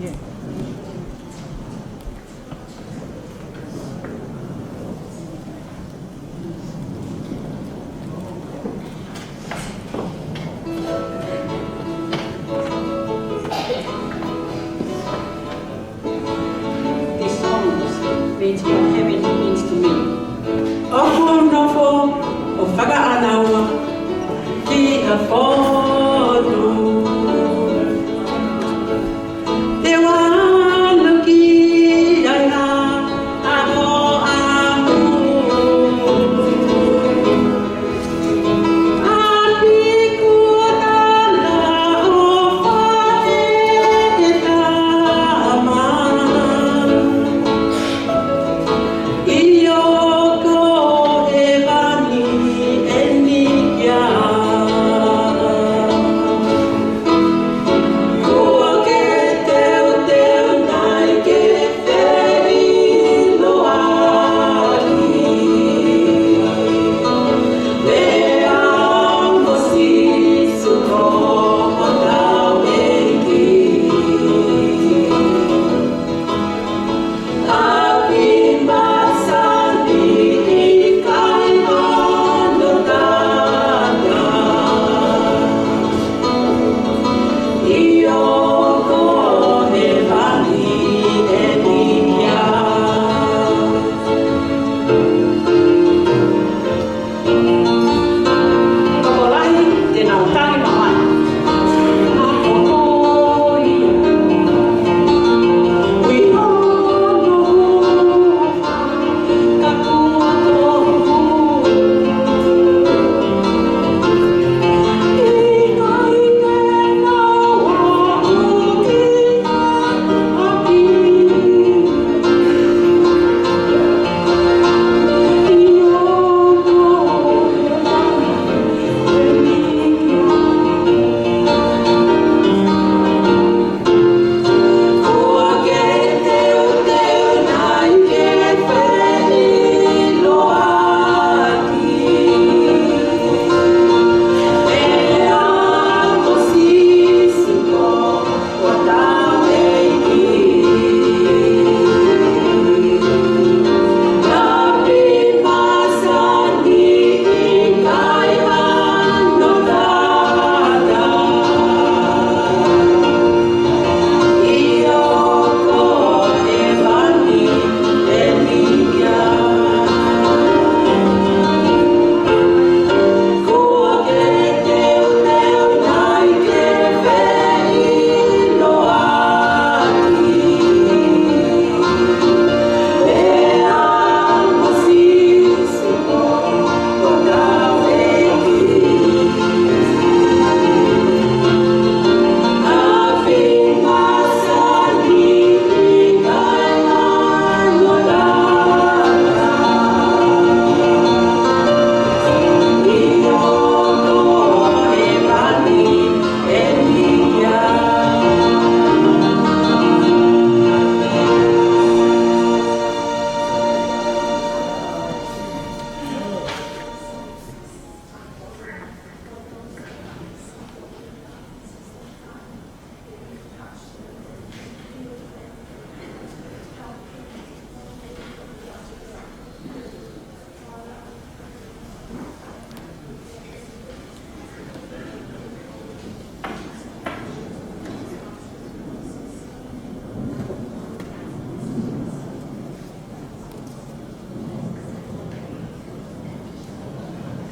Yeah. This song means what heaven means to me.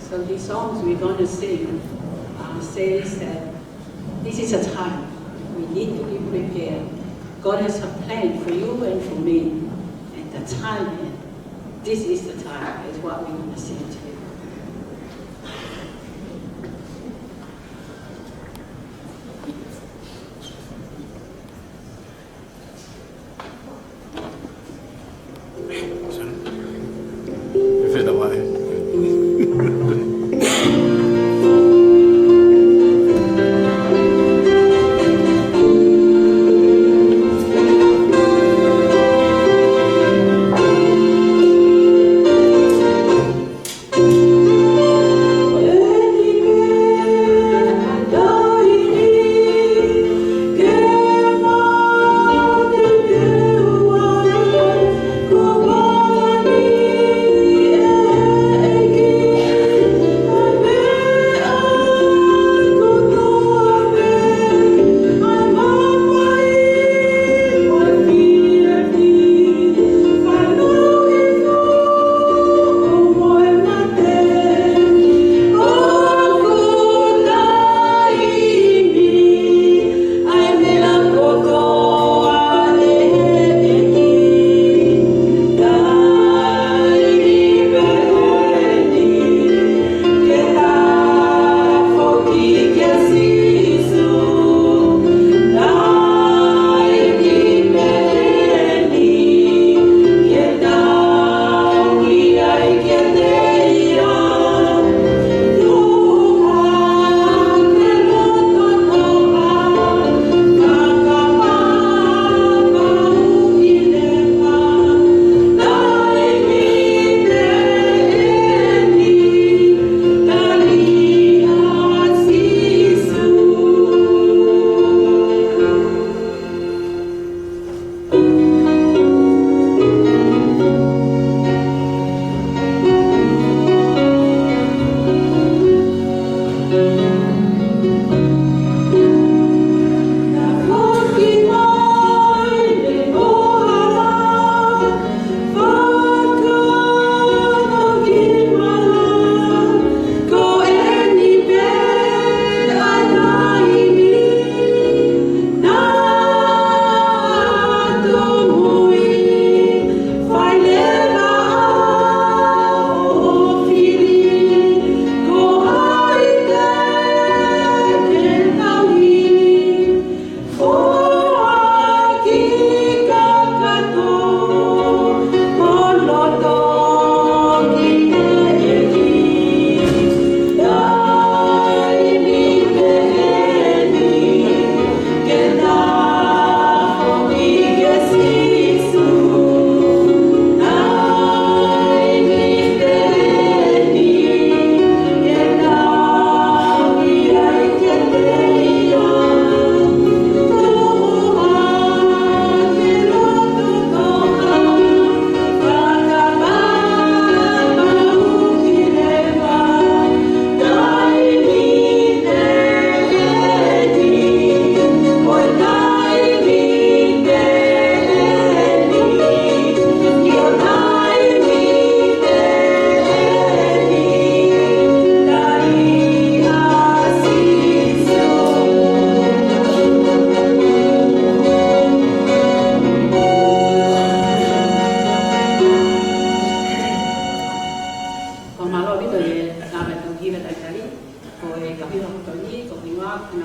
So these songs we're going to sing says that this is a time we need to be prepared. God has a plan for you and for me. And the time, this is the time, is what we're going to sing today.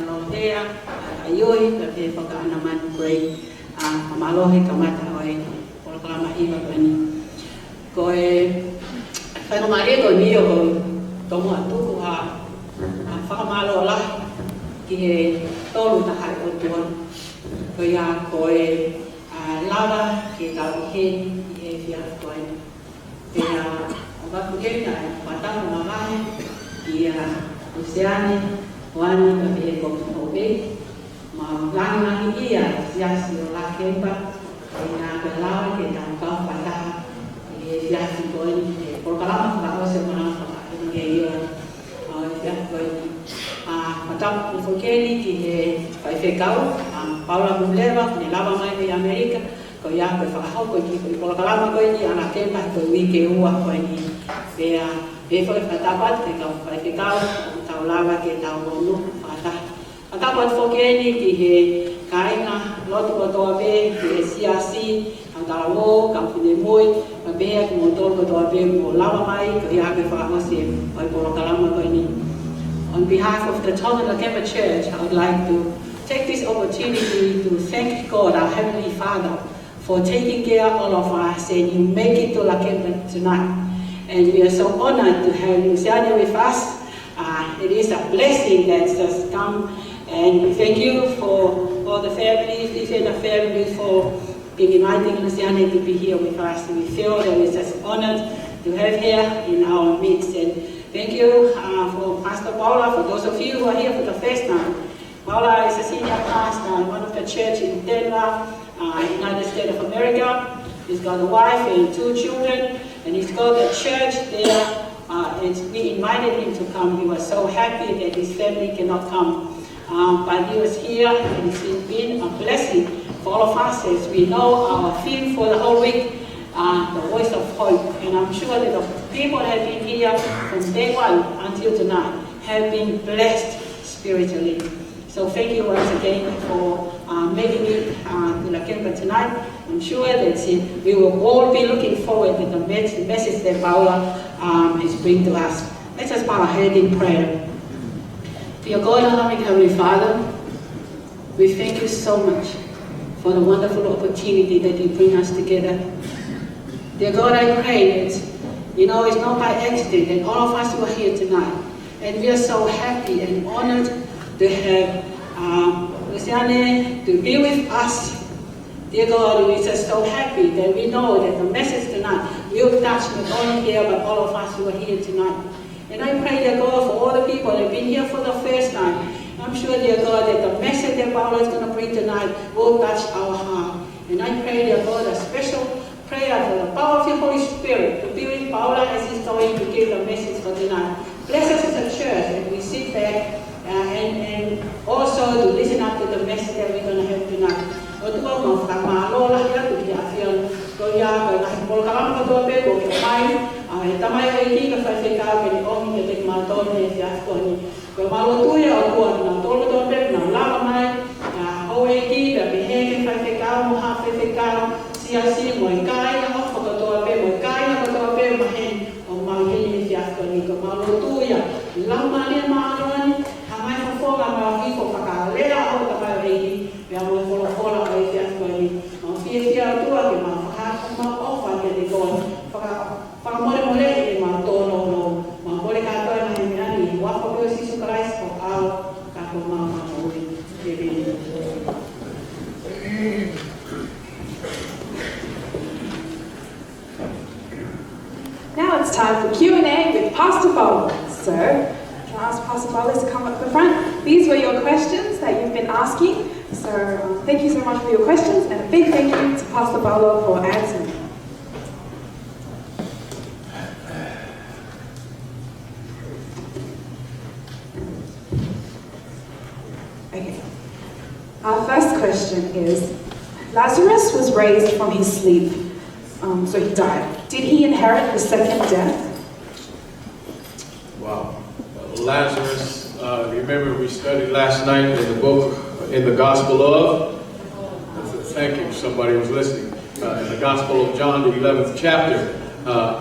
Lotea, Ayoi, the people got a man great, Malohe Kamata, or Lama Eva Bani. Go a Fanomario, Neo, Tomo Tukuha, Famalola, Ki Tolu the High Otuan, Goya, Goe, Lava, Kitao, if you have going. They are about to get that, but I'm not Luciani, one of the Obey, Lana here, just Lakemba, and Paula, and Paula, just going for Paula, also in the year. Just going. Madame Fokeni, Paifekau, Paula Vunileva, Moimoi, America, Koya, Fahoko, for Kalama, and Lakemba, the week, they are. Before dapat kita tahu lava kita tahu pada dapat fogeni di kaina Latu kotoabe di siasi antara kampung Moimoi abeh motor kotoabe lava mai kerja befahasim oleh Kalama ini. On behalf of the Tongan Lakemba Church, I would like to take this opportunity to thank God, our Heavenly Father, for taking care of all of us and you make it to Lakemba tonight. And we are so honored to have Luciana with us. It is a blessing that's just come. And we thank you for all the families, different families, for being inviting Luciana to be here with us. We feel that we're just honored to have her in our midst. And thank you for Pastor Paula, for those of you who are here for the first time. Paula is a senior pastor in one of the churches in Denver, United States of America. He's got a wife and 2 children. And he's got a church there, we invited him to come. He was so happy that his family cannot come. But he was here, and it's been a blessing for all of us as we know our theme for the whole week, the voice of hope. And I'm sure that the people that have been here from day one until tonight have been blessed spiritually. So thank you once again for making it to Lakemba tonight. I'm sure that we will all be looking forward to the message that Paula is bringing to us. Let us bow our head in prayer. Dear God, our loving Heavenly Father, we thank you so much for the wonderful opportunity that you bring us together. Dear God, I pray that, it's not by accident that all of us who are here tonight. And we are so happy and honored to have Luciana to be with us. Dear God, we're just so happy that we know that the message tonight will touch not only here but all of us who are here tonight. And I pray, dear God, for all the people that have been here for the first time. I'm sure, dear God, that the message that Paula is going to bring tonight will touch our heart. And I pray, dear God, a special prayer for the power of your Holy Spirit to be with Paula as he's going to give the message for tonight. Bless us as a church and we sit back and also to listen up to the message that we're going to have tonight. Otu mau famalo lah ya tu dia fiel ko ya ko lah pol kalam ko to pe ko mai tamai ai ki ka fa ka pe o mi te ma to ne ya ko ni ko malo tu ya ko na to pe na la mai o ai ki da be he fa ka mo ha ka sia mo kai na ko to pe mo kai na ko to pe ma he o ma ki ni ya ko ni ko malo tu ya la ma ni ma ni ha mai fo ma ki ko ka le a o ta ba ai ya mo ko dia tua que ma ofa que de con para more ma tono ma pole ka to na ni wa ko Jesus Christ ko ao ka ko ma Now it's time for Q&A with Pastor Paula. So, can I ask Pastor Paula to come up the front? These were your questions that you've been asking. So, thank you so much for your questions, and a big thank you to Pastor Paula for answering. Okay. Our first question is, Lazarus was raised from his sleep, so he died. Did he inherit the second death? Wow. Lazarus, remember we studied last night in the book, in the Gospel of, thank you, somebody was listening, in the Gospel of John, the 11th chapter.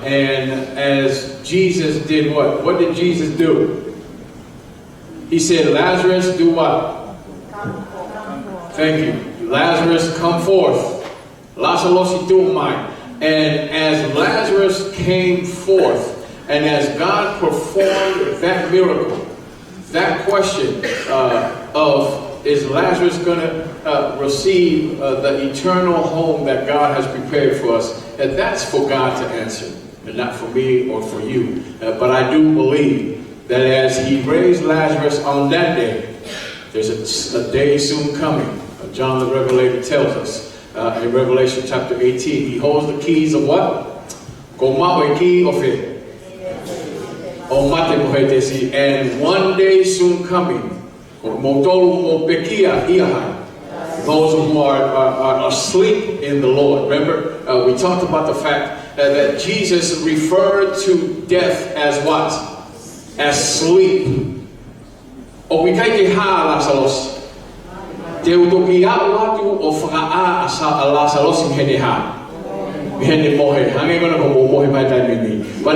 And as Jesus did what? What did Jesus do? He said, Lazarus, do what? Thank you. Lazarus, come forth. And as Lazarus came forth, and as God performed that miracle, that question of is Lazarus going to receive the eternal home that God has prepared for us, and that's for God to answer, and not for me or for you. But I do believe that as he raised Lazarus on that day, there's a day soon coming. John the Revelator tells us in Revelation chapter 18, he holds the keys of what? Key of it. And one day soon coming, those who are asleep in the Lord. Remember, we talked about the fact that Jesus referred to death as what? As sleep. But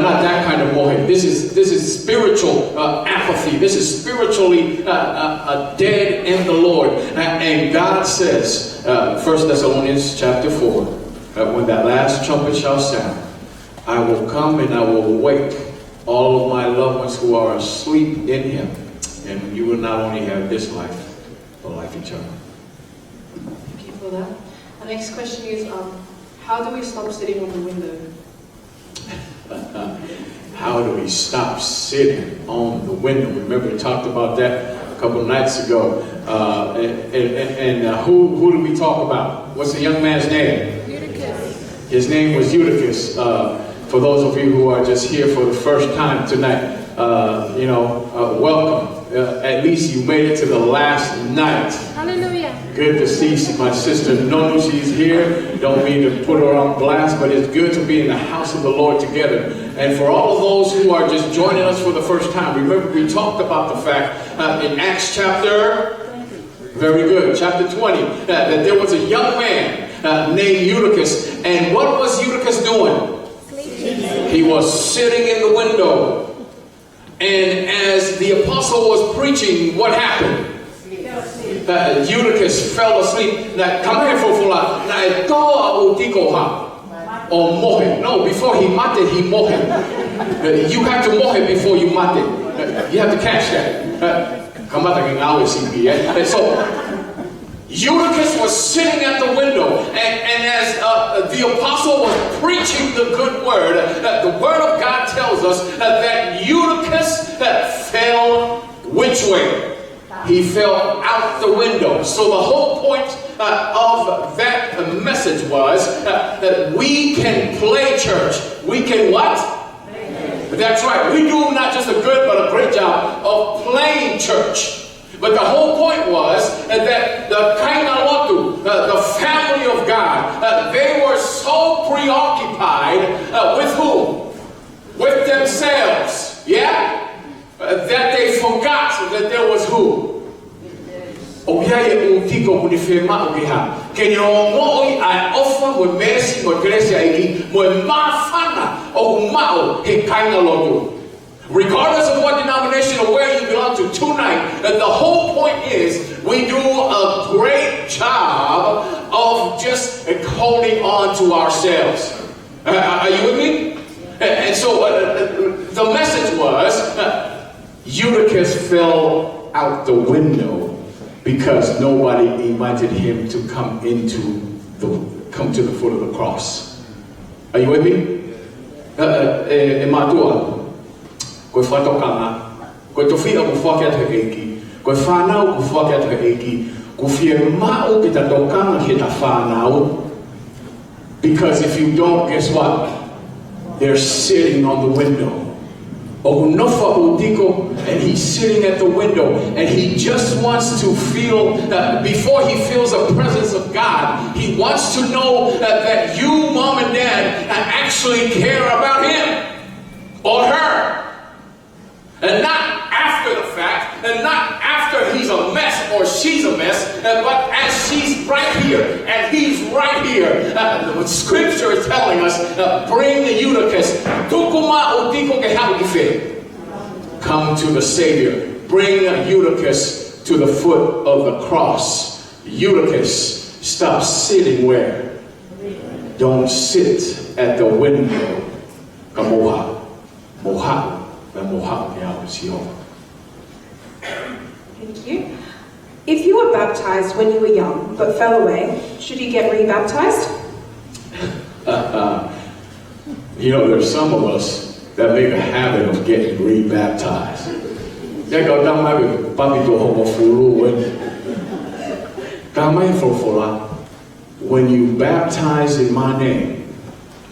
not that kind of mohe. This is spiritual apathy. This is spiritually dead in the Lord. And God says, 1 Thessalonians chapter 4, when that last trumpet shall sound, I will come and I will wake all of my loved ones who are asleep in Him. And you will not only have this life, but life eternal. Thank you for that. The next question is, how do we stop sitting on the window? How do we stop sitting on the window? Remember, we talked about that a couple of nights ago. Who did we talk about? What's the young man's name? Eutychus. His name was Eutychus. For those of you who are just here for the first time tonight, welcome. At least you made it to the last night. Hallelujah. Good to see my sister Nonu. She's here. Don't mean to put her on blast, but it's good to be in the house of the Lord together. And for all of those who are just joining us for the first time, remember we talked about the fact in Acts chapter, very good, chapter 20, that there was a young man named Eutychus. And what was Eutychus doing? Sleeping. He was sitting in the window. And as the apostle was preaching, what happened? Eutychus fell asleep. Now, come here for fula. No, before he mate, he mohe. You have to mohe before you mate. You have to catch that. And so, Eutychus was sitting at the window, and as the apostle was preaching the good word, the word of God tells us that Eutychus fell which way? He fell out the window. So the whole point of that message was that we can play church. We can what? That's right. We do not just a good but a great job of playing church. But the whole point was that the Latu, the family of God, they were so preoccupied with whom? With themselves. Yeah? That they forgot that there was who? Regardless of what denomination or where you belong to tonight, the whole point is we do a great job of just holding on to ourselves. Are you with me? And so the message was Eutychus fell out the window because nobody invited him to come to the foot of the cross. Are you with me? Koe whatokanga, koe tofia kufuakia te eiki, koe whanau kufuakia te eiki, kufie mau ki ta tokanga ki ta whanau. Because if you don't, guess what? They're sitting on the window. And he's sitting at the window, and he just wants to feel that before he feels the presence of God, he wants to know that you, mom and dad, actually care about him or her. And not after the fact, and not after he's a mess or she's a mess, but as she's right here and he's right here. The scripture is telling us, bring the Eutychus. Come to the Savior. Bring Eutychus to the foot of the cross. Eutychus, stop sitting where? Don't sit at the window. Thank you. If you were baptized when you were young but fell away, should you get rebaptized? You know, there's some of us that make a habit of getting rebaptized. When you baptize in my name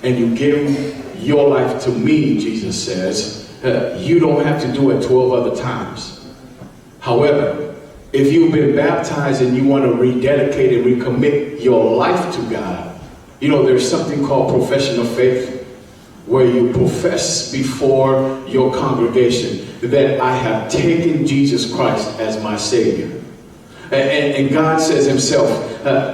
and you give your life to me, Jesus says, you don't have to do it 12 other times. However, if you've been baptized and you want to rededicate and recommit your life to God, you know, there's something called profession of faith, where you profess before your congregation that I have taken Jesus Christ as my Savior. And God says himself,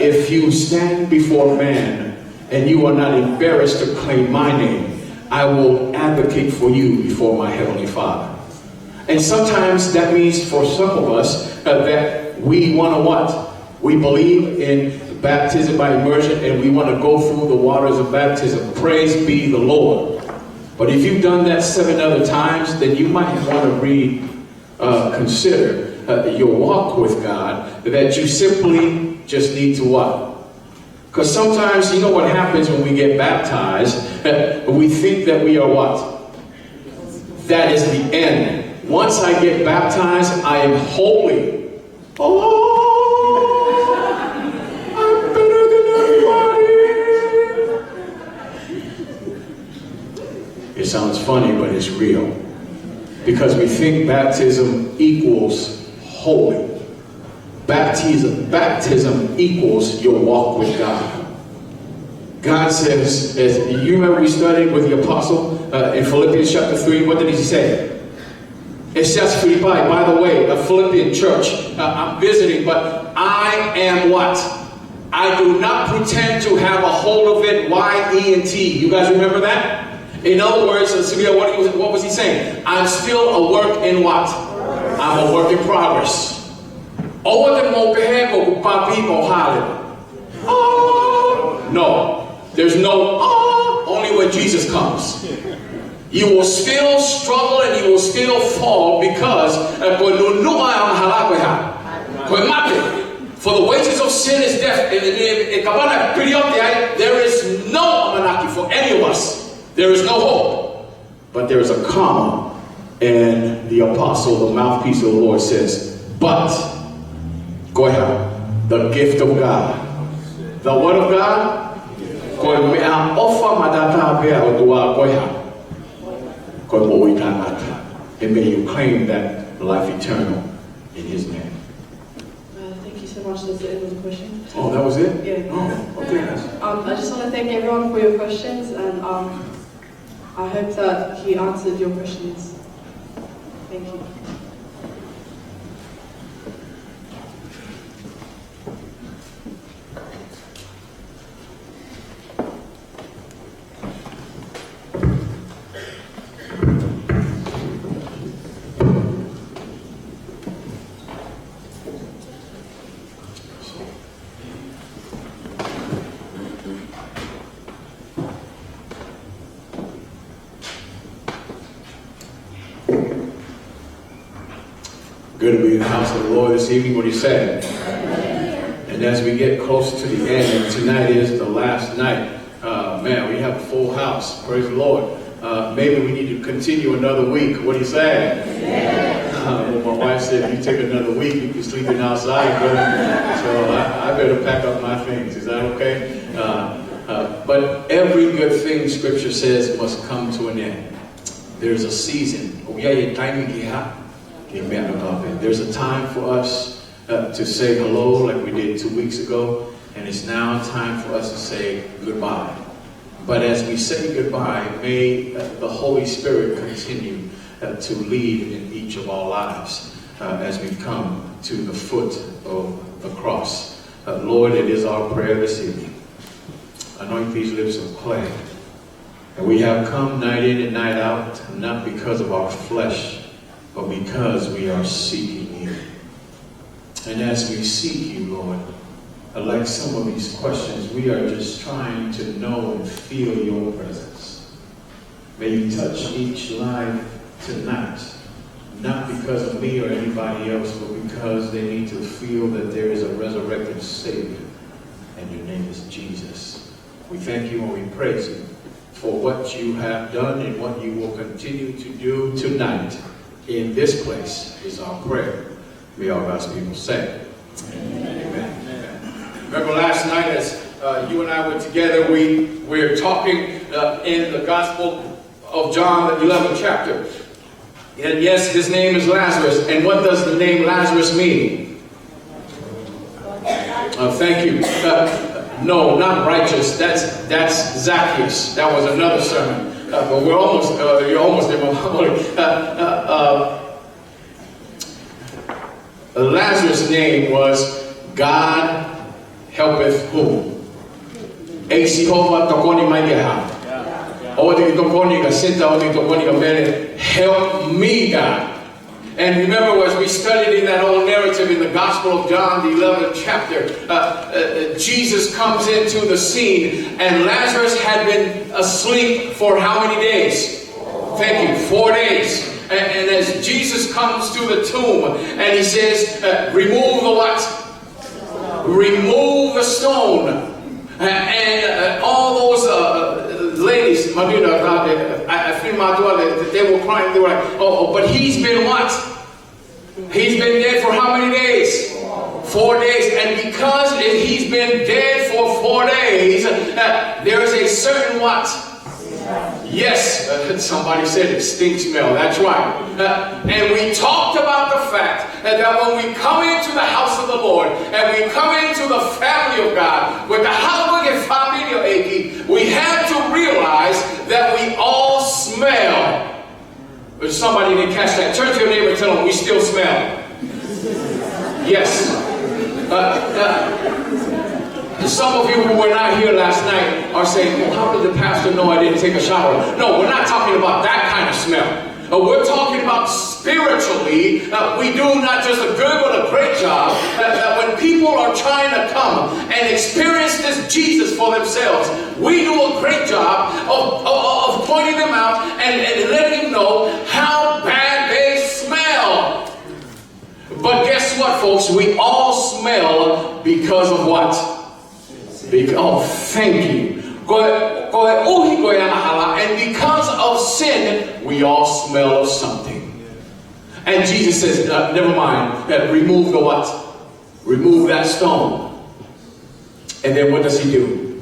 if you stand before man and you are not embarrassed to claim my name, I will advocate for you before my Heavenly Father. And sometimes that means for some of us that we want to what? We believe in baptism by immersion and we want to go through the waters of baptism. Praise be the Lord. But if you've done that 7 other times, then you might want to reconsider your walk with God, that you simply just need to what? Because sometimes, you know what happens when we get baptized? We think that we are what? That is the end. Once I get baptized, I am holy. Oh, I'm better than everybody. It sounds funny, but it's real. Because we think baptism equals holy. Baptism equals your walk with God. God says, as you remember we studied with the apostle in Philippians chapter 3, what did he say? It says, Philippi, by the way, a Philippian church, I'm visiting, but I am what? I do not pretend to have a hold of it, Y-E-N-T. You guys remember that? In other words, what was he saying? I'm still a work in what? I'm a work in progress. No, there's no only when Jesus comes. You will still struggle and you will still fall because for the wages of sin is death. There is no Amanaki for any of us. There is no hope. But there is a comma, and the apostle, the mouthpiece of the Lord says, but the gift of God. The word of God. And may you claim that life eternal in his name. Thank you so much. That's the end of the question. Oh, that was it? Yeah. Oh, okay. I just want to thank everyone for your questions, and I hope that he answered your questions. Thank you. Good to be in the house of the Lord this evening. What he said. And as we get close to the end, and tonight is the last night, man, we have a full house. Praise the Lord. Maybe we need to continue another week. What do you say? My wife said, if you take another week, you can sleep in outside. So I better pack up my things. Is that okay? But every good thing, Scripture says, must come to an end. There's a season. There's a time for us to say hello like we did 2 weeks ago, and it's now time for us to say goodbye. But as we say goodbye, may the Holy Spirit continue to lead in each of our lives as we come to the foot of the cross. Lord, it is our prayer this evening. Anoint these lips of clay. And we have come night in and night out, not because of our flesh, but because we are seeking you. And as we seek you, Lord, like some of these questions, we are just trying to know and feel your presence. May you touch each life tonight, not because of me or anybody else, but because they need to feel that there is a resurrected Savior, and your name is Jesus. We thank you and we praise you for what you have done and what you will continue to do tonight in this place is our prayer. We all God's people say. Amen. Amen. Remember last night as you and I were together, we were talking in the Gospel of John, the 11th chapter. And yes, his name is Lazarus. And what does the name Lazarus mean? Thank you. No, not righteous. That's Zacchaeus. That was another sermon. But we're almost, you're almost there. Lazarus' name was God helpeth whom? Help me, God. And remember, as we studied in that old narrative in the Gospel of John, the 11th chapter, Jesus comes into the scene, and Lazarus had been asleep for how many days? Thank you, 4 days. And as Jesus comes to the tomb, and he says, remove the what? Remove the stone. And all those ladies, I feel they were crying. They were like, oh, but he's been what? He's been dead for how many days? 4 days. And because he's been dead for 4 days, there is a certain what? Yes, somebody said it, stink smell. That's right. And we talked about the fact that when we come into the house of the Lord and we come into the family of God with the Hallelujah family, we have to realize that we all smell. But somebody didn't catch that. Turn to your neighbor and tell them we still smell. Yes. Some of you who were not here last night are saying, well, how did the pastor know I didn't take a shower? No, we're not talking about that kind of smell. We're talking about spiritually. We do not just a good but a great job. That when people are trying to come and experience this Jesus for themselves, we do a great job of pointing them out and letting them know how bad they smell. But guess what, folks? We all smell because of what? Oh, thank you. And because of sin, we all smell of something. And Jesus says, never mind, remove the what? Remove that stone. And then what does he do?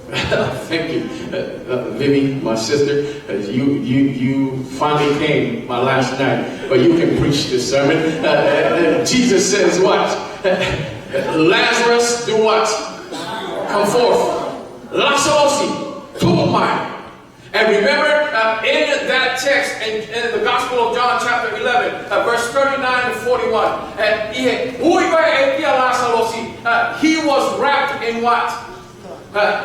Thank you, Vivi, my sister. You finally came my last night, but you can preach this sermon. Jesus says what? Lazarus, do what? Come forth. Lazarus, Moimoi. And remember, in that text, in the Gospel of John, chapter 11, verse 39 to 41, he was wrapped in what?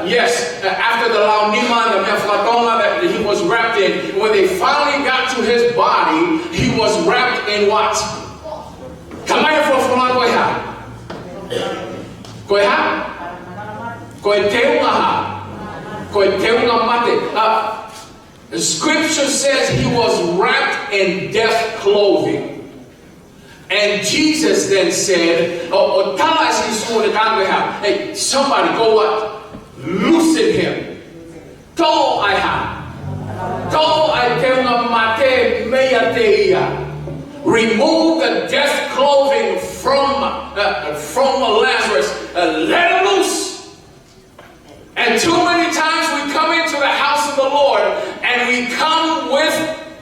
Yes, after the launima, the meflatoma that he was wrapped in, when they finally got to his body, he was wrapped in what? The scripture says he was wrapped in death clothing. And Jesus then said, hey, somebody go what? Loosen him. Remove the death clothing from Lazarus. Let him loose. And too many times we come into the house of the Lord and we come with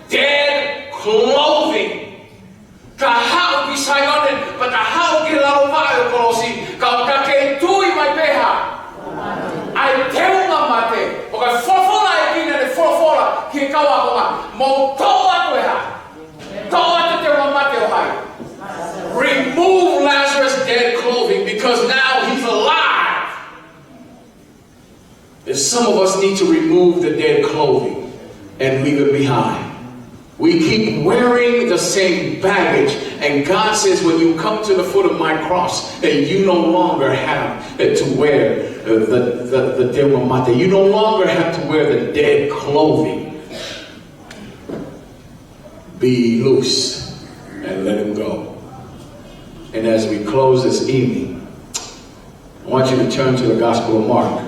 dead clothing. Remove Lazarus' dead clothing because now he's alive. And some of us need to remove the dead clothing and leave it behind. We keep wearing the same baggage. And God says, when you come to the foot of my cross, that you no longer have to wear the demomate. You no longer have to wear the dead clothing. Be loose and let him go. And as we close this evening, I want you to turn to the Gospel of Mark.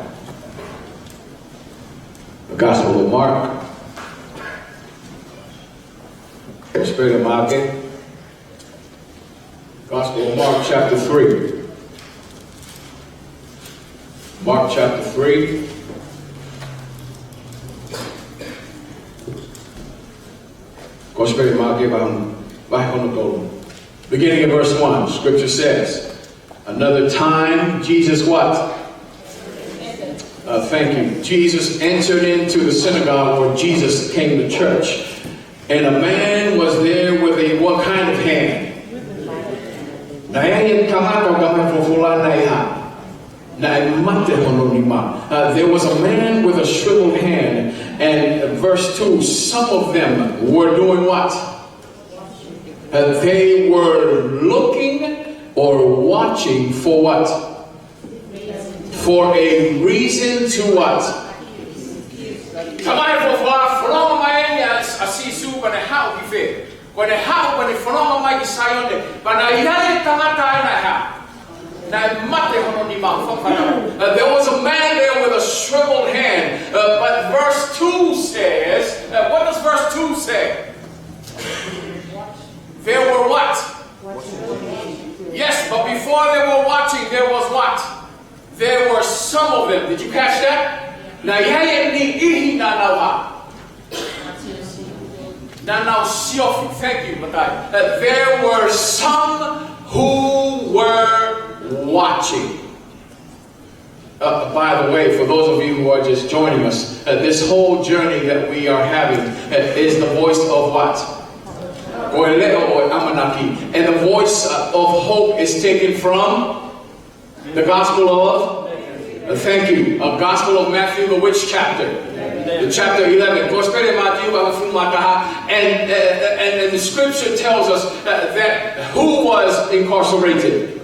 The Gospel of Mark. Spirit of Mark. Gospel of Mark chapter 3. Mark chapter 3. Gospel of Mark. Beginning in verse 1, Scripture says, another time, Jesus what? Thank you. Jesus entered into the synagogue where Jesus came to church. And a man was there with a what kind of hand? There was a man with a shriveled hand. And verse 2, some of them were doing what? They were looking or watching for what? For a reason to what? There was a man there with a shriveled hand. But verse 2 says, what does verse 2 say? There were what? Yes, but before they were watching, there was what? There were some of them. Did you catch that? Thank you, Matai. There were some who were watching. By the way, for those of you who are just joining us, this whole journey that we are having is the voice of what? And the voice of hope is taken from the Gospel of, thank you, Gospel of Matthew, the which chapter? The chapter 11. And the Scripture tells us that who was incarcerated?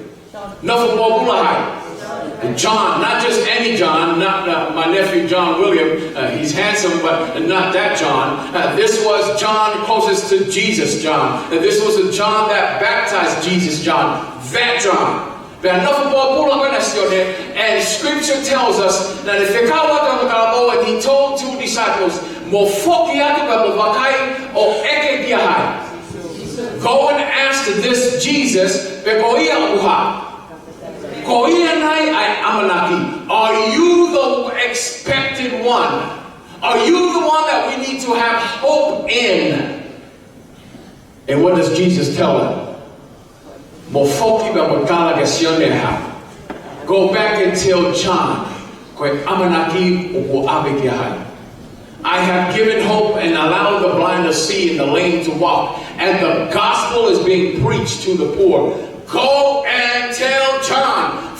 John, not just any John, not my nephew John William. He's handsome, but not that John. This was John closest to Jesus, John. This was the John that baptized Jesus, John. That John. And Scripture tells us that if he told two disciples, go and ask this Jesus, are you the expected one? Are you the one that we need to have hope in? And what does Jesus tell them? Go back and tell John, I have given hope and allowed the blind to see and the lame to walk, and the gospel is being preached to the poor. Go and tell John.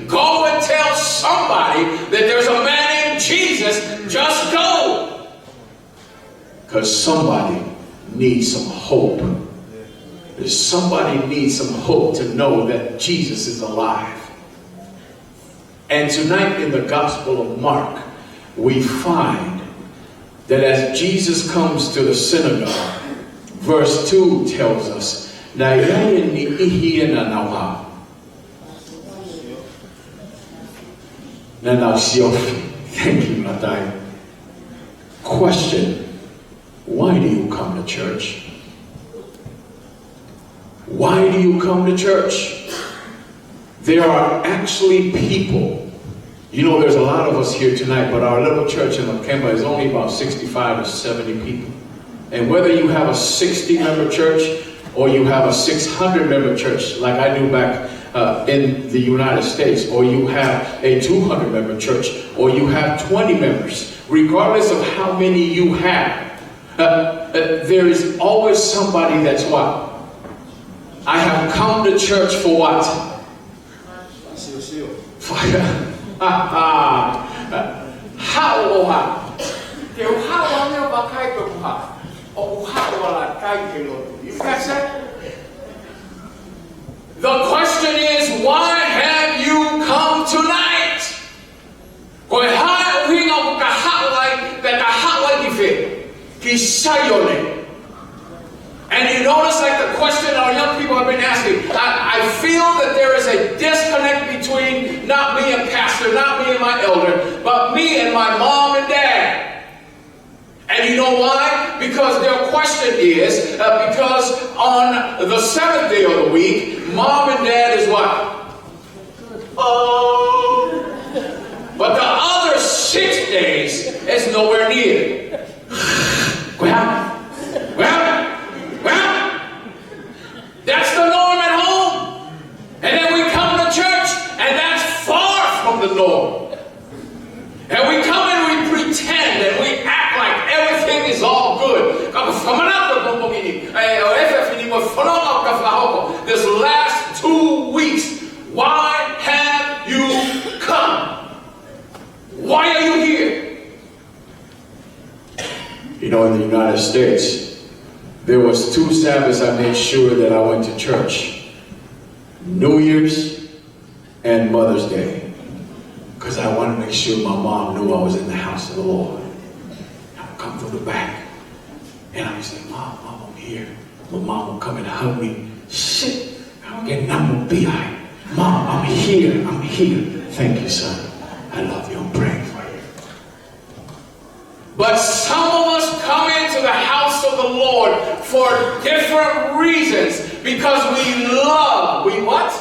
Go and tell somebody that there's a man named Jesus. Just go. Because somebody needs some hope. Somebody needs some hope to know that Jesus is alive. And tonight in the Gospel of Mark, we find that as Jesus comes to the synagogue, verse 2 tells us, thank you, Matai. Question, why do you come to church? Why do you come to church? There are actually people. You know, there's a lot of us here tonight, but our little church in Lakemba is only about 65 to 70 people. And whether you have a 60-member church or you have a 600-member church, like I do back in the United States, or you have a 200-member church, or you have 20 members, regardless of how many you have, there is always somebody that's what? I have come to church for Ha'oha. Te uhawa mea wakai pe puha. O uhawa la kai ke lotu. You catch that? The question is, why have you come tonight? Koe hae uhinga o ka ha'olai, pe ka ha'olai ki whe. Ki sayone. And you notice, like the question our young people have been asking, I feel that there is a disconnect between not me and pastor, not me and my elder, but me and my mom and dad. And you know why? Because their question is, because on the 7th day of the week, mom and dad is what? Oh. But the other 6 days is nowhere near. Well, that's the norm at home. And then we come to church, and that's far from the norm. And we come and we pretend and we act like everything is all good. This last 2 weeks, why have you come? Why are you here? You know, in the United States, there was 2 Sabbaths I made sure that I went to church. New Year's and Mother's Day. Because I wanted to make sure my mom knew I was in the house of the Lord. I would come through the back. And I would say, Mom, I'm here. My mom would come and hug me. Shit, I'm getting behind. Mom, I'm here. I'm here. Thank you, son. I love you. I'm praying for you. But some of us come into the house of the Lord for different reasons. Because we love. We what?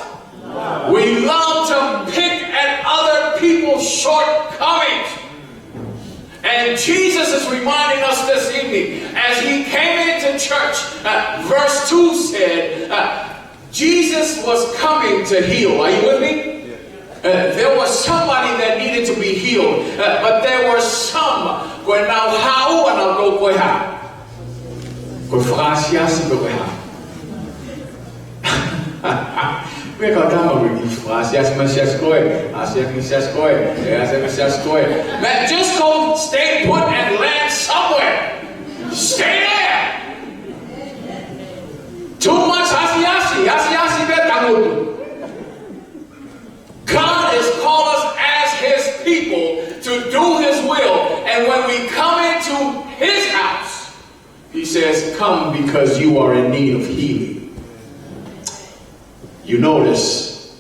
Love. We love to pick at other people's shortcomings. And Jesus is reminding us this evening, as he came into church, verse 2 said, Jesus was coming to heal. Are you with me? There was somebody that needed to be healed, but there were some. Man, just go stay put and land somewhere. Stay there. Too much God has called us as his people to do his will. And when we come into his house, he says, come because you are in need of healing. You notice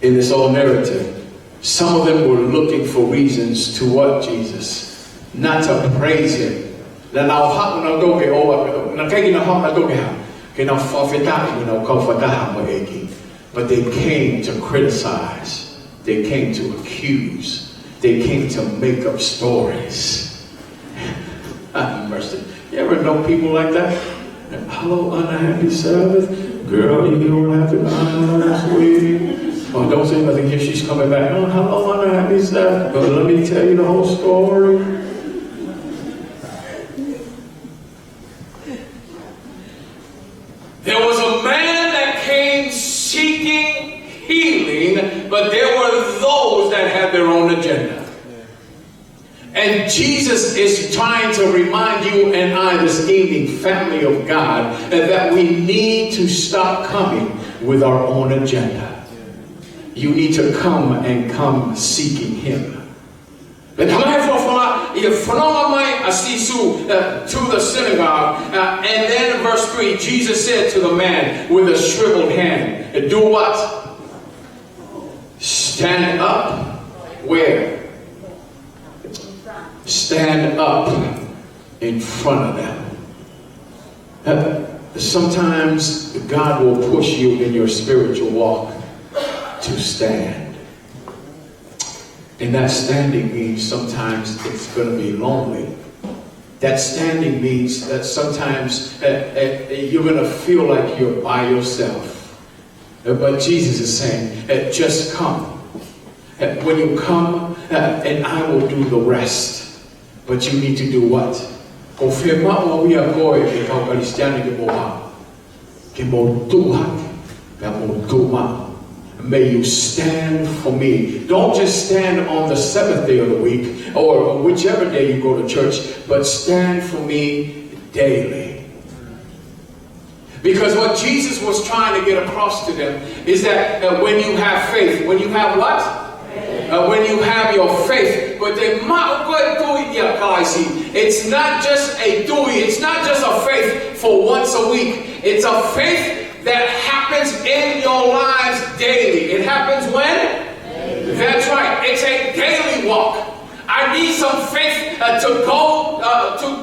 in this whole narrative, some of them were looking for reasons to what Jesus? Not to praise him. But they came to criticize. They came to accuse. They came to make up stories. Mercy. You ever know people like that? Hello, unhappy Sabbath. Girl, you don't have to sweetie. Oh, don't say nothing. Here she's coming back. Oh, hello, unhappy Sabbath. But let me tell you the whole story. There was a man that came seeking healing, but there were those that had their own agenda. And Jesus is trying to remind you and I this evening, family of God, that we need to stop coming with our own agenda. You need to come seeking him. To the synagogue, and then in verse 3, Jesus said to the man with a shriveled hand, do what? Stand up. Where? Stand up in front of them. Sometimes God will push you in your spiritual walk to stand. And that standing means sometimes it's going to be lonely. That standing means that sometimes you're going to feel like you're by yourself. But Jesus is saying, just come. When you come, and I will do the rest. But you need to do what? may you stand for me. Don't just stand on the 7th day of the week or whichever day you go to church, but stand for me daily. Because what Jesus was trying to get across to them is that when you have faith, when you have what? When you have your faith, but it's not just a doing, it's not just a faith for once a week. It's a faith that happens in your lives daily. It happens when? That's right. It's a daily walk. I need some faith to go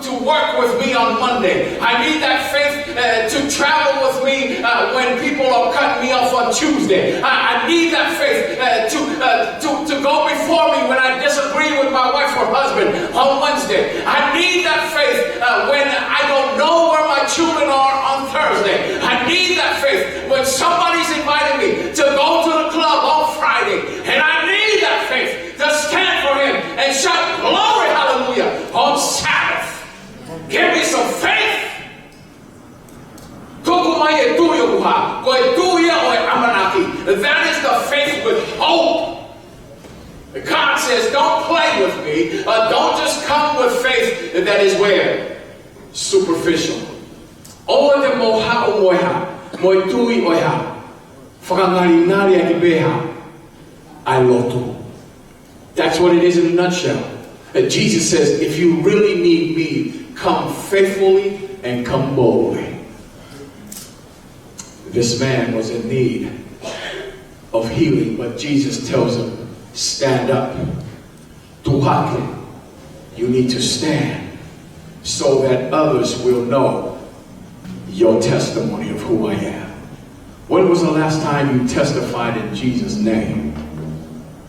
to work with me on Monday. I need that faith to travel with me when people are cutting me off on Tuesday. I need that faith to go before me when I disagree with my wife or husband on Wednesday. I need that faith when I don't know where my children are on Thursday. I need that faith when somebody's invited me to go to the club on Friday. And I need that faith to stand for him and shout glory, hallelujah, on Sabbath. Give me some faith. That is the faith with hope. God says, don't play with me. Don't just come with faith that is where? Superficial. That's what it is in a nutshell. Jesus says, if you really need me, come faithfully and come boldly. This man was in need of healing, but Jesus tells him, stand up. You need to stand so that others will know your testimony of who I am. When was the last time you testified in Jesus' name?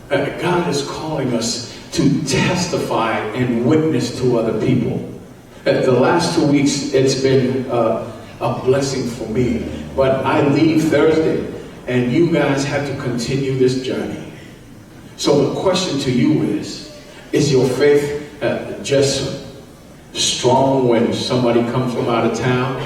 God is calling us to testify and witness to other people. The last 2 weeks, it's been a blessing for me. But I leave Thursday, and you guys have to continue this journey. So the question to you is your faith just strong when somebody comes from out of town?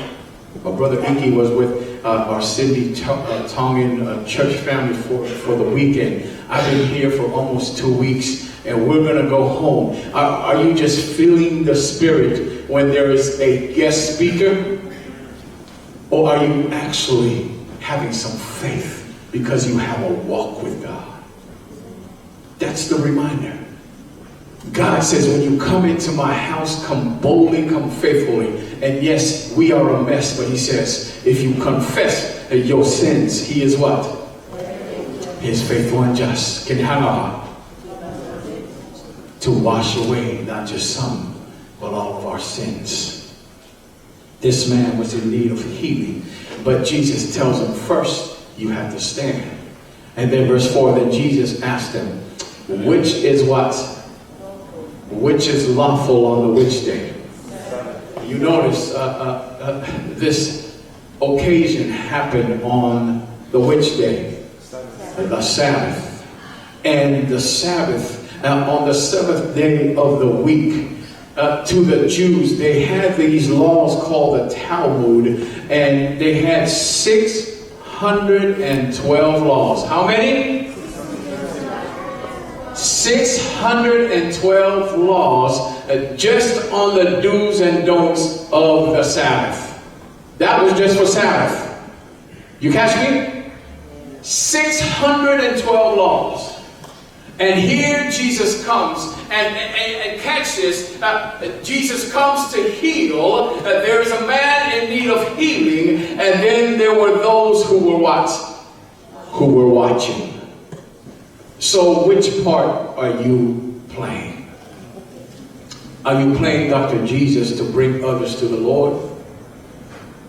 My brother Inky was with our Sydney Tongan church family for the weekend. I've been here for almost 2 weeks, and we're going to go home. Are you just feeling the Spirit when there is a guest speaker? Or are you actually having some faith because you have a walk with God? That's the reminder. God says, when you come into my house, come boldly, come faithfully. And yes, we are a mess, but he says, if you confess your sins, he is what? He is faithful and just. To wash away not just some, but all of our sins. This man was in need of healing, but Jesus tells him, first, you have to stand. And then verse 4, then Jesus asked him, which is what? Which is lawful on the which day? You notice this occasion happened on the which day? The Sabbath. And the Sabbath, on the 7th day of the week, to the Jews, they had these laws called the Talmud, and they had 612 laws. How many? 612 laws just on the do's and don'ts of the Sabbath. That was just for Sabbath. You catch me? 612 laws. And here Jesus comes, and catch this, Jesus comes to heal. There is a man in need of healing, and then there were those who were what? Who were watching. So which part are you playing? Are you playing Dr. Jesus to bring others to the Lord?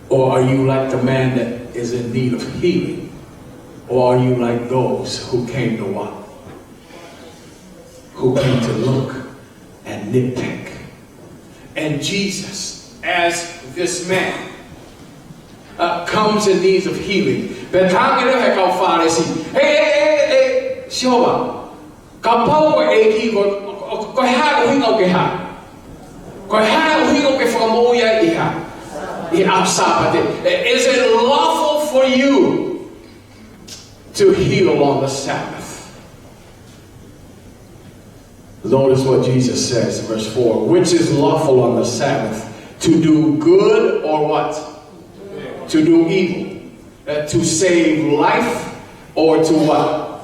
Or are you like the man that is in need of healing? Or are you like those who came to what? Who came to look and nitpick. And Jesus, as this man, comes in need of healing. Hey, Shova, kapau ko eki ko ha uhingo ke ha. Ko ha uhingo ke famoya iha. Is it lawful for you to to heal on the Sabbath. Notice what Jesus says in verse 4. Which is lawful on the Sabbath? To do good or what? To do evil. To save life or to what?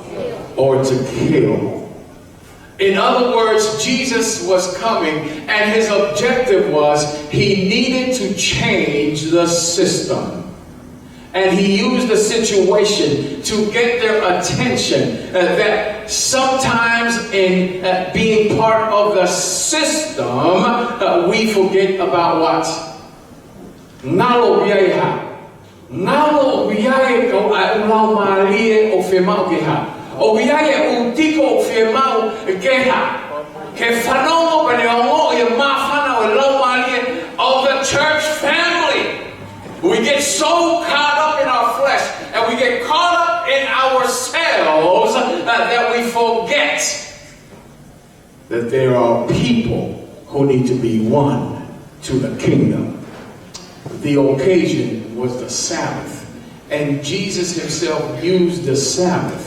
Or to kill. In other words, Jesus was coming and his objective was he needed to change the system. And he used the situation to get their attention that sometimes in being part of the system, we forget about what? Nalo biaya. Nalo biaya ko ulau malie o femau geha. O biaya utiko o femau geha. Ke whanongo paneongo i mawhana o lau malie of the church family. We get so caught up in our flesh and we get caught up in ourselves that we forget that there are people who need to be won to the kingdom. The occasion was the Sabbath, and Jesus himself used the Sabbath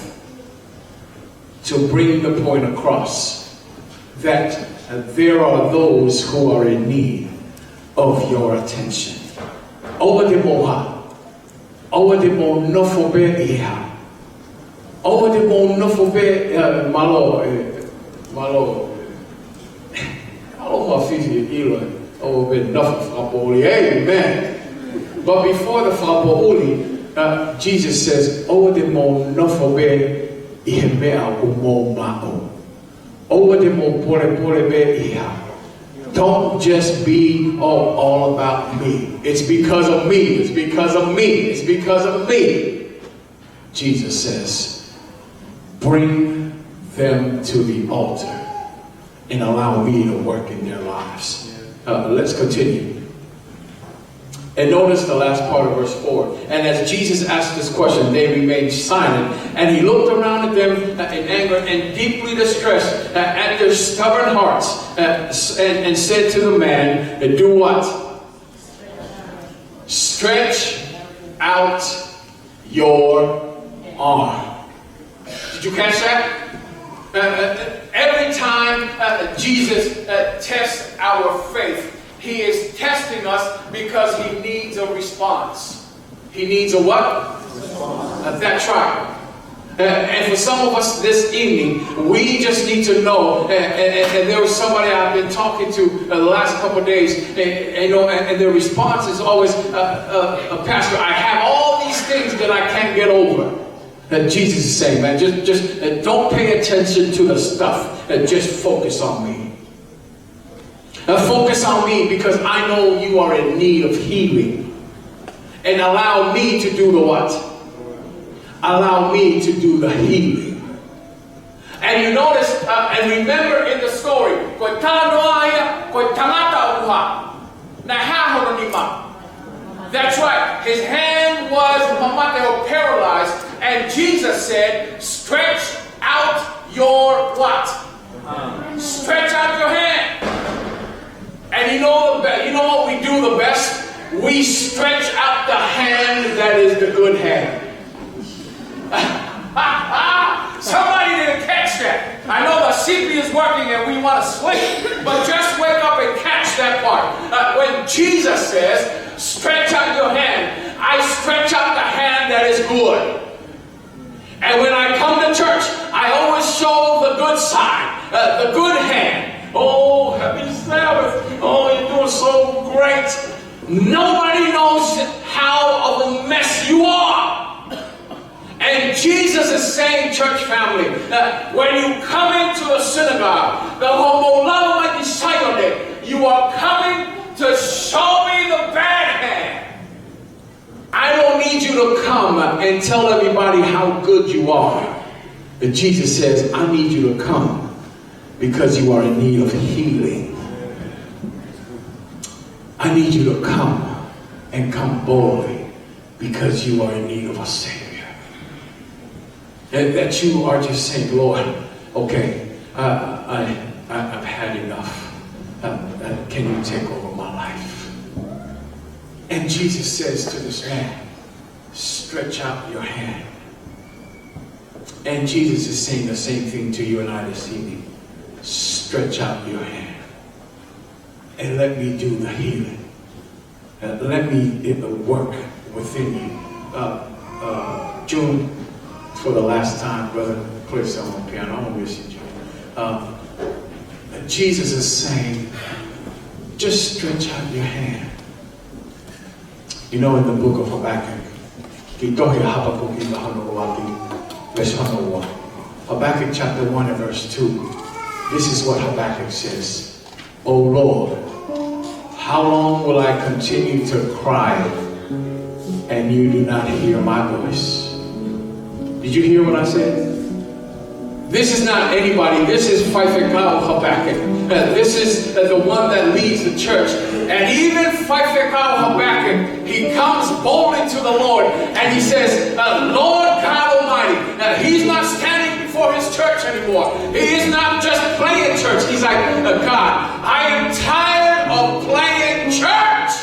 to bring the point across that there are those who are in need of your attention. Owa de moha, owa de mo nofobe iha, owa de mo nofobe malo mafizi ilo, owa be nofo. Amen. But before the fapouli, Jesus says, owa de mo nofobe ihemea umo mao, owa de mo pore be iha. Don't just be all about me. It's because of me. It's because of me. It's because of me. Jesus says, bring them to the altar and allow me to work in their lives. Let's continue. And notice the last part of verse 4. And as Jesus asked this question, they remained silent. And he looked around at them in anger and deeply distressed at their stubborn hearts and said to the man, do what? Stretch out your arm. Did you catch that? Every time Jesus tests our faith, he is testing us because he needs a response. He needs a what? Response. That's right. And for some of us this evening, we just need to know, and there was somebody I've been talking to the last couple of days, and their response is always, Pastor, I have all these things that I can't get over. That Jesus is saying, man, just don't pay attention to the stuff, just focus on me. Focus on me because I know you are in need of healing. And allow me to do the what? Allow me to do the healing. And you notice, and remember in the story, that's right, his hand was paralyzed, and Jesus said, stretch out your what? Stretch out your hand. And you know what we do the best? We stretch out the hand that is the good hand. Somebody didn't catch that. I know the CP is working and we want to sleep, but just wake up and catch that part. When Jesus says, stretch out your hand, I stretch out the hand that is good. And when I come to church, I always show the good side, the good hand. Oh, happy Sabbath. Oh, you're doing so great. Nobody knows how of a mess you are. And Jesus is saying, church family, that when you come into a synagogue, you are coming to show me the bad hand. I don't need you to come and tell everybody how good you are. But Jesus says, I need you to come because you are in need of healing. I need you to come and come boldly because you are in need of a Savior. And that you are just saying, Lord, okay, I've had enough. Can you take over my life? And Jesus says to this man, stretch out your hand. And Jesus is saying the same thing to you and I this evening. Stretch out your hand and let me do the healing. Let me work within you. June, for the last time, brother, play some on the piano. I don't miss you, June. Jesus is saying, just stretch out your hand. You know, in the book of Habakkuk, Habakkuk chapter 1 and verse 2, this is what Habakkuk says. O Lord, how long will I continue to cry and you do not hear my voice? Did you hear what I said? This is not anybody. This is Faifekao Habakkuk. This is the one that leads the church. And even Faifekao Habakkuk, he comes boldly to the Lord and he says, Lord God Almighty. Now, he's not standing before his church anymore. He is not just playing church. He's like, God, I am tired of playing church.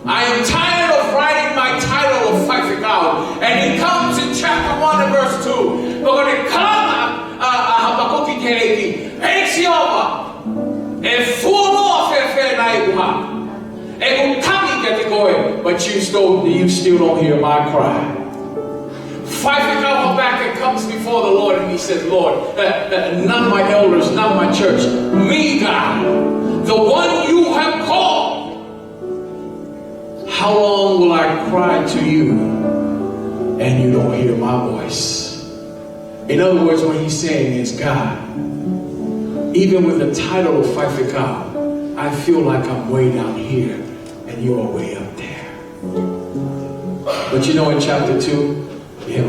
I am tired of writing my title of Faifekao. And he comes in chapter 1 and verse 2. But when it comes, but you still don't hear my cry. Faifekao Habakkuk comes before the Lord and he says, Lord, not my elders, not my church, me, God, the one you have called. How long will I cry to you and you don't hear my voice? In other words, what he's saying is, God, even with the title of Faifekao, I feel like I'm way down here and you are way up there. But you know, in chapter 2, in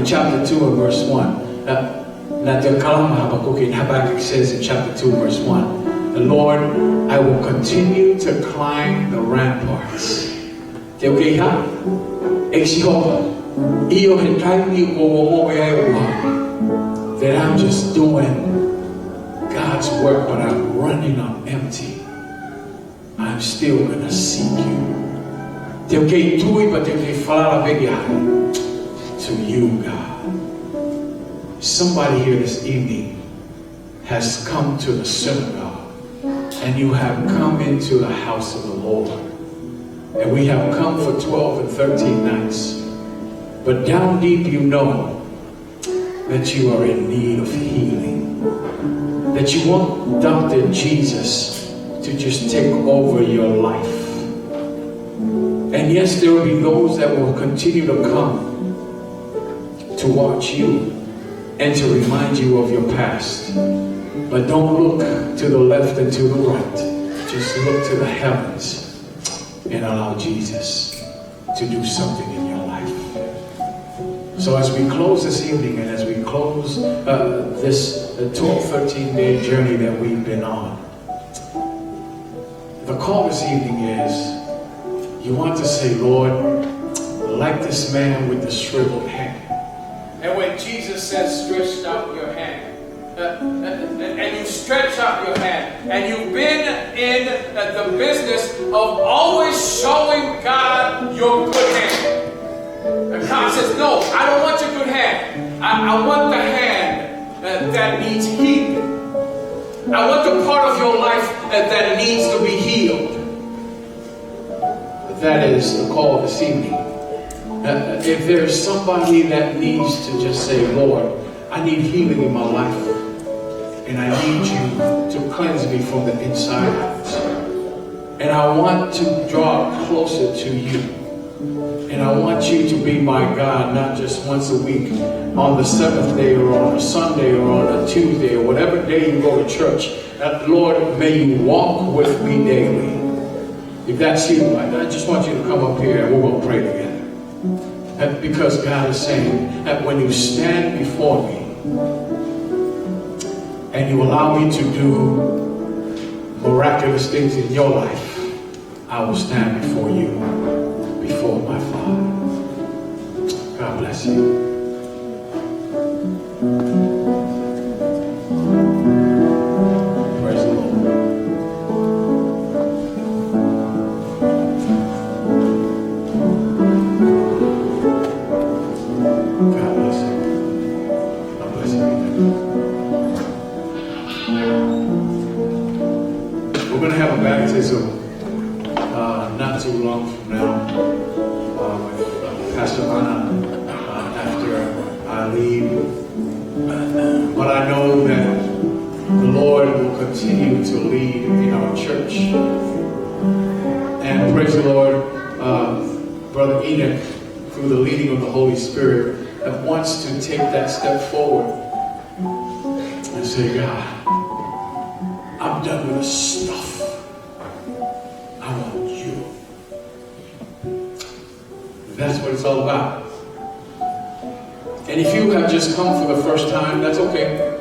chapter 2 and verse 1, Habakkuk says in chapter 2 verse 1, the Lord, I will continue to climb the ramparts. That I'm just doing God's work, but I'm running on empty. I'm still going to seek you. To you, God. Somebody here this evening has come to the synagogue and you have come into the house of the Lord. And we have come for 12 and 13 nights. But down deep you know that you are in need of healing. That you want Dr. Jesus to just take over your life. And yes, there will be those that will continue to come to watch you and to remind you of your past. But don't look to the left and to the right. Just look to the heavens and allow Jesus to do something in your life. So as we close this evening and as we close this 12-13 day journey that we've been on, the call this evening is, you want to say, Lord, like this man with the shriveled hand. And when Jesus says, stretch out your hand, and you stretch out your hand, and you've been in the business of always showing God your good hand. And God says, no, I don't want your good hand. I want the hand that needs healing. I want the part of your life that needs to be healed. That is the call this evening. If there's somebody that needs to just say, Lord, I need healing in my life. And I need you to cleanse me from the inside out. And I want to draw closer to you. And I want you to be my God, not just once a week, on the 7th day or on a Sunday or on a Tuesday or whatever day you go to church. Lord, may you walk with me daily. If that's you, I just want you to come up here and we're going to pray together. Because God is saying that when you stand before me and you allow me to do miraculous things in your life, I will stand before you, before my Father. God bless you. too long from now with Pastor Anna after I leave. But I know that the Lord will continue to lead in our church. And praise the Lord, Brother Enoch, through the leading of the Holy Spirit, that wants to take that step forward and say, God, I'm done with the stuff. I want you. That's what it's all about. And if you have just come for the first time, that's okay.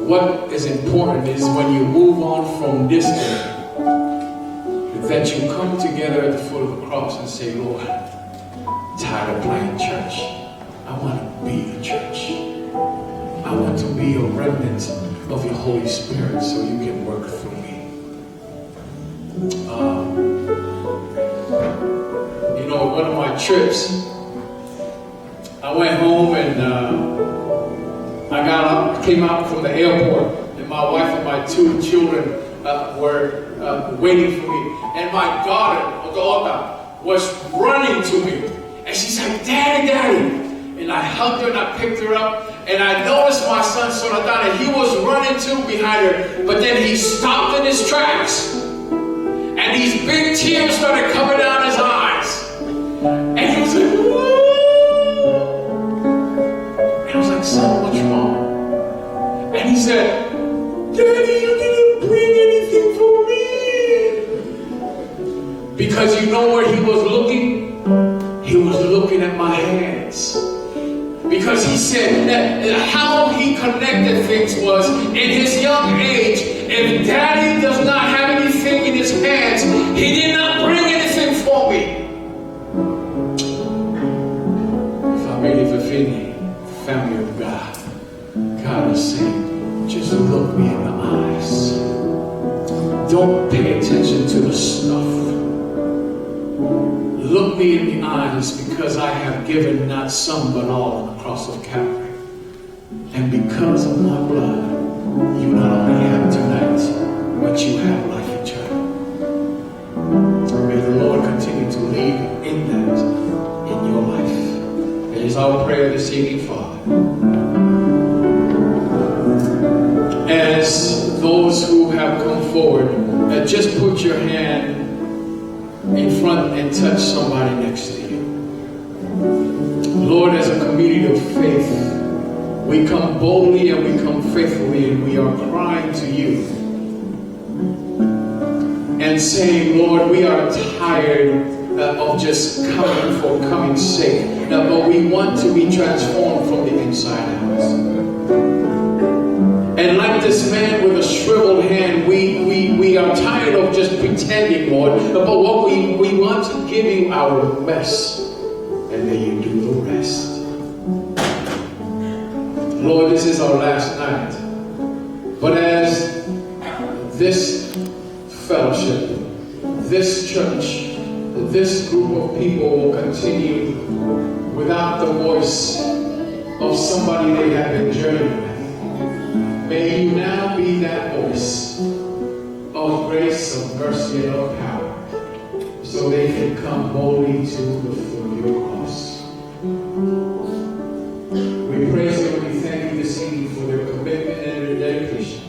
What is important is when you move on from this day, that you come together at the foot of the cross and say, Lord, I'm tired of playing church. I want to be the church. I want to be a remnant of your Holy Spirit so you can work through me. One of my trips, I went home and came out from the airport, and my wife and my 2 children were waiting for me. And my daughter was running to me. And she's like, Daddy, Daddy. And I hugged her and I picked her up. And I noticed my son, Sonatana, he was running too behind her. But then he stopped in his tracks. And these big tears started coming down his eyes. And he was like, whoa. And I was like, son, what's wrong? And he said, Daddy, you didn't bring anything for me. Because you know where he was looking? He was looking at my hands. Because he said that how he connected things was, in his young age, if Daddy does not have anything in his hands, he did not bring anything for me. Family of God, God is saying, just look me in the eyes. Don't pay attention to the stuff. Look me in the eyes, because I have given not some but all on the cross of Calvary. And because of my blood, you not only have tonight, but you have life eternal. May the Lord continue to lead in that in your life. It is our prayer this evening, Father. As those who have come forward, just put your hand in front and touch somebody next to you. Lord, as a community of faith, we come boldly and we come faithfully, and we are crying to you and saying, Lord, we are tired of just coming for coming's sake, but we want to be transformed from the inside out. And like this man with a shriveled hand, we are tired of just pretending, Lord, but what we want to give you our best, and then you do the rest. Lord, this is our last night, but as this fellowship, this church, this group of people will continue without the voice of somebody they have been journeying with, may you now be that voice of grace, of mercy, and of power, so they can come boldly to the foot of your cross. We praise you and we thank you this evening for their commitment and their dedication.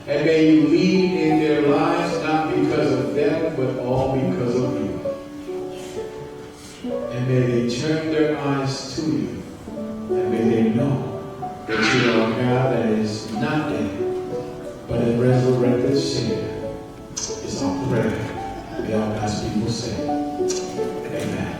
And may you lead in their lives, not because of them, but all because of you. And may they turn their eyes to you, and may they know that you are a God that is not dead, but a resurrected Savior. Is our prayer. May all God's people say, amen.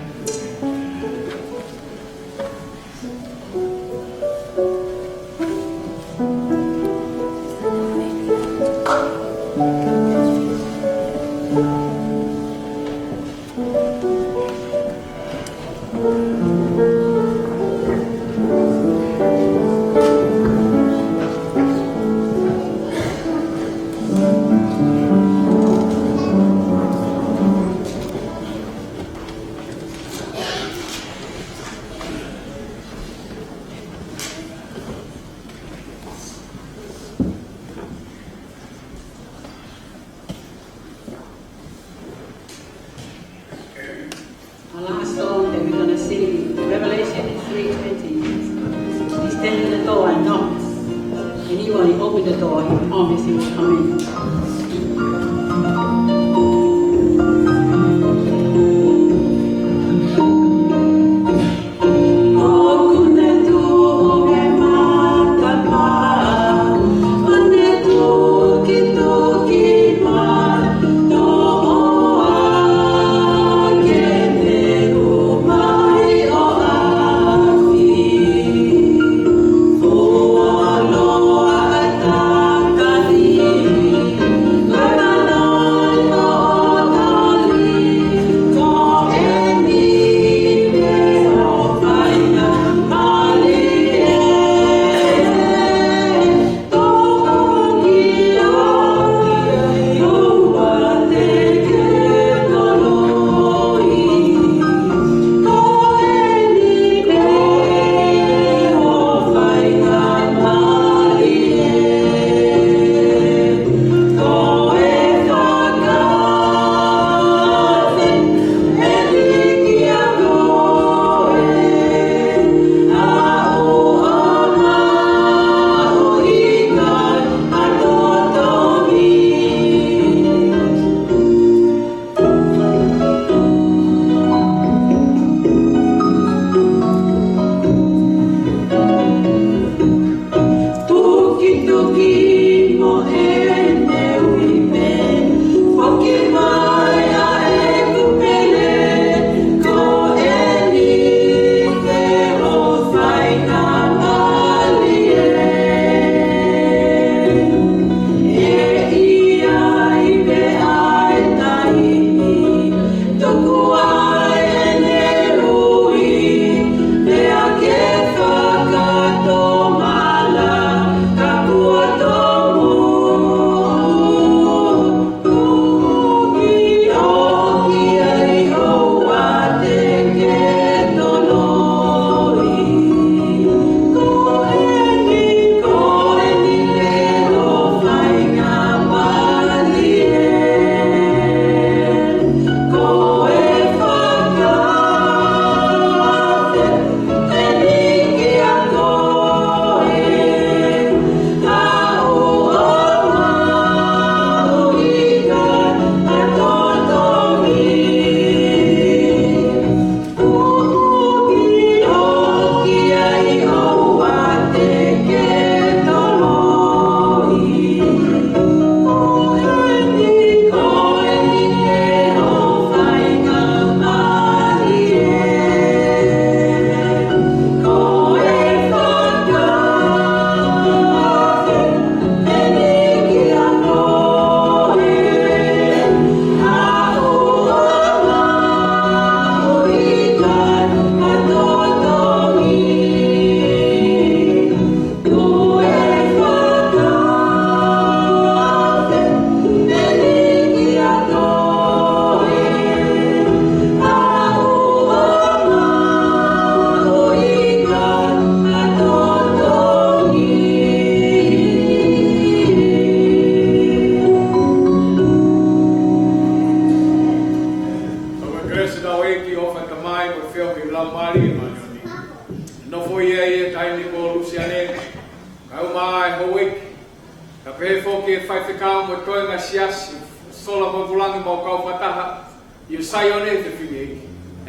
20 years. He stand in the door and knock. Anyone who opened the door, he promised he would come in.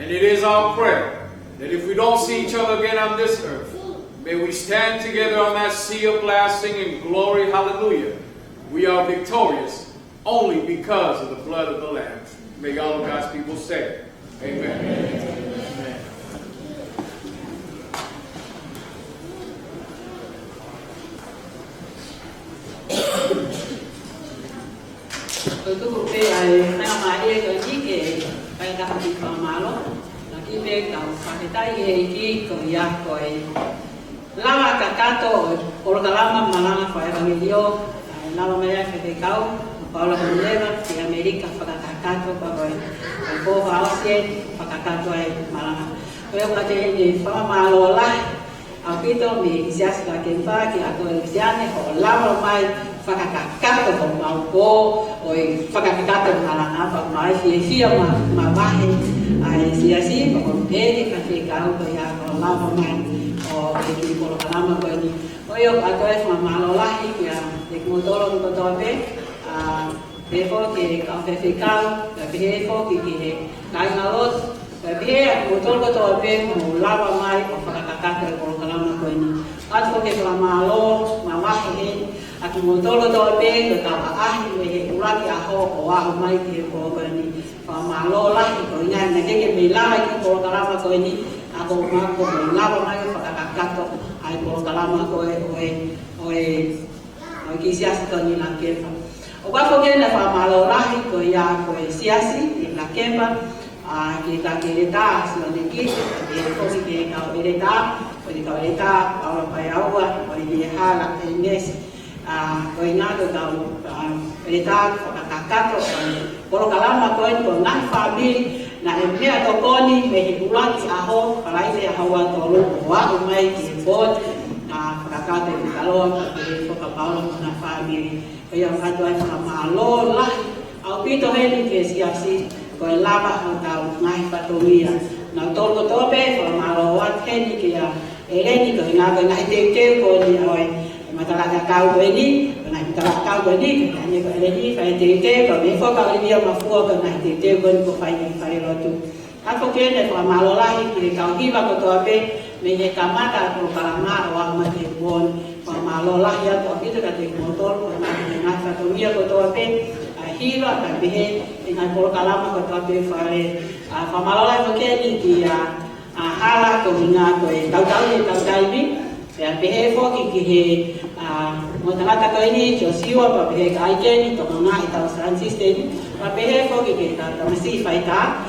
And it is our prayer that if we don't see each other again on this earth, may we stand together on that sea of glass singing glory, hallelujah. We are victorious only because of the blood of the Lamb. May all of God's people say, amen. Amen. Lava kakato orgalama malanga fa evangelio lava maya ke kau Paula Vunileva di Amerika fakakato bagai ko fa ausien fakakato ai malanga ko kate ni fa malola pito me sias Lakemba ki ako siane ho lava mai whakakakato ho maupo o whakakakato marangapa mai fia mawahe ai siasi ko pedi ka kau ko ya ko lava mai o ki ko kalama ko ni o yo ako e malolahi ya de ko tolo ko tobe befo ke ka kau befo ki kai ngalot befo ko tolo ko tobe mo lava mai o whakakakato ko kalama ko ni at ko ke malo mawahe aku mo tolo tobe ko ka ahi me uraki aho o aho mai ki ko ni malo lah ko nya na ke me la ki ko kalama ko ni ako ma ko lava mai whakakakato ai ko kalama ko o ki siasi ko ni Lakemba o ka ko ke na malo lah ko ya ko siasi ni Lakemba ki ka ke ta so ni ki ko ki ka ta ko ni ka ta Paula pa yawa ko ni hala nes ko ina ko ka ta whakakakato Polo kalama ko ngai family na mea to koni me hikulaki aho kalaile aho wa tolu wa mai ki bod kakate ki kaloa ki foka Paula na family kaya kadwa sa malo lah au pito heli ke siasi ko lava ho tau ngai patomia na tolo tobe ko malo wa heli ki ya eleni ko na ko ngai te ko ni oi matala kau ko ni na kita kau ko ni ni ko eleni fa te ko me foka dia mafua ko na te ko fa ni fa Latu ako ke ne ko malo lahi ki kau hiva ko to ape me ne kamata ko kalama wa ma te bon ko malo lahi ya to kita ka te motor ko na fa to mia ko to ape hiva ka behe ina ko kalama ko to ape fa malo lahi ko ke ni ki hala ko nga ko tau ni ya behe fo ki he mo tangata ko ini Joshua pa behe ka ikeni to nga ita Francis ni pa behe fo ki ta masi faita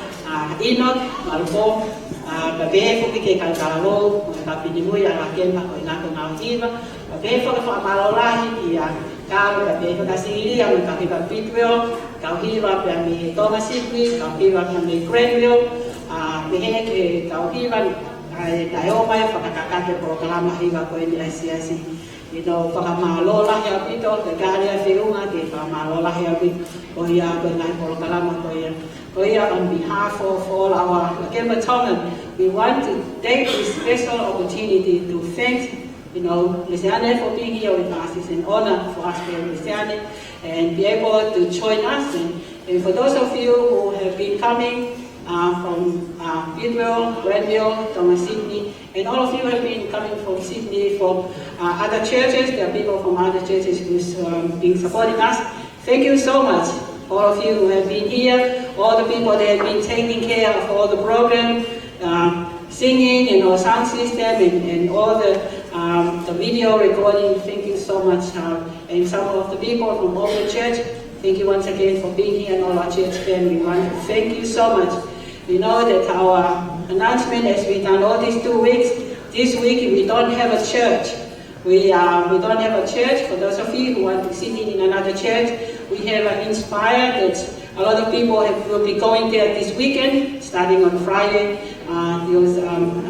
Inot malpo pa behe fo ki ka kalalo ta pinimu ya Lakemba ko ina ko ngauhiva pa behe fo ka malolahi ki ya ka behe ka sili ya ka hiva pitwell ka hiva pa mi Tongan Sydney ka hiva pa mi Grenville behe ke ka hiva ai tayo mai whakakakate programa hiva ko ni asiasi ito whakamalola hea pito te kārea whirunga te whakamalola hea pito ko ia ko nai programa ko ia on behalf of all our Lakemba Tongan we want to take this special opportunity to thank Luciane for being here with us. It's an honor for us to have Luciane and be able to join us and for those of you who have been coming from Bidwell, Grenville, Tongan, Sydney, and all of you have been coming from Sydney, from other churches. There are people from other churches who's been supporting us. Thank you so much, all of you who have been here, all the people that have been taking care of all the program, singing and our sound system and all the video recording. Thank you so much. And some of the people from all the church, thank you once again for being here and all our church family. We want to thank you so much. You know that our announcement, as we've done all these 2 weeks, this week we don't have a church. We don't have a church. For those of you who want to sit in another church, we have Inspire that a lot of people will be going there this weekend, starting on Friday,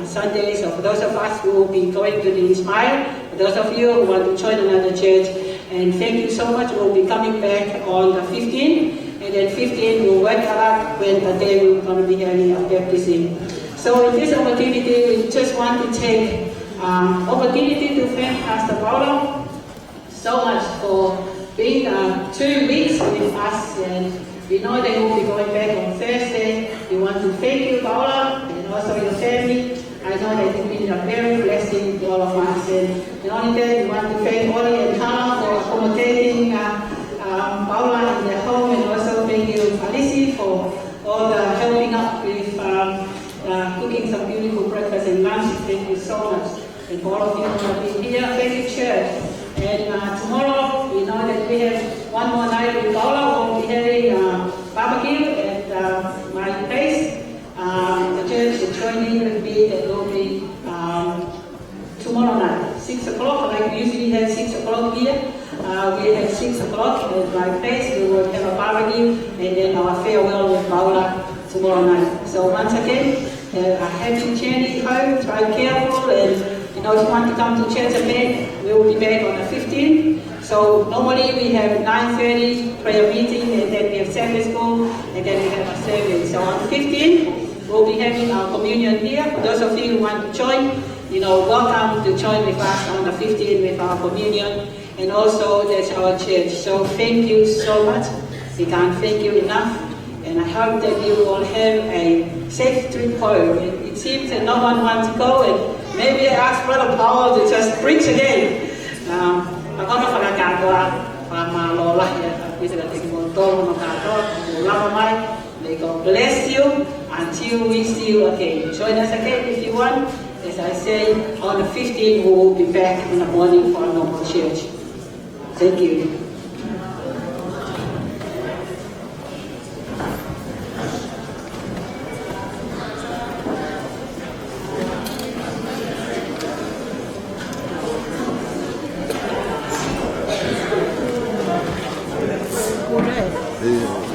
Sunday. So for those of us who will be going to the Inspire, for those of you who want to join another church, and thank you so much. We'll be coming back on the 15th. And then 15 we'll work out when the day we're going to be having a baptism. So in this opportunity, we just want to take opportunity to thank Pastor Paula so much for being 2 weeks with us. And we know that we'll be going back on Thursday. We want to thank you, Paula, and also your family. I know that you've been a very blessing to all of us. And not only that, we want to thank Oli and Hannah for accommodating Paula in their home, and also thank you, Alicia, for all the helping up with cooking some beautiful breakfast and lunch. Thank you so much. And for all of you who have been here, thank you, church. And tomorrow, we know that we have one more night with Paula. We'll be having barbecue at my place. The church is joining with me. That will be tomorrow night, 6 o'clock. Like we usually have 6 o'clock here. We have 6 o'clock at my place. We will have a barbecue and then our farewell with Paula tomorrow night. So once again, a happy journey home. Drive careful and You know, if you want to come to church again, we will be back on the 15th. So normally we have 9:30 prayer meeting, and then we have Sunday school, and then we have a service. So on the 15th, we'll be having our communion here. For those of you who want to join, you know, welcome to join with us on the 15th with our communion. And also that's our church. So thank you so much. We can't thank you enough. And I hope that you will have a safe trip home. It seems that no one wants to go, and maybe I ask Brother Paula to just preach again. May God bless you until we see you again. Join us again if you want. As I say, on the 15th we will be back in the morning for a normal church. Thank you. Yeah.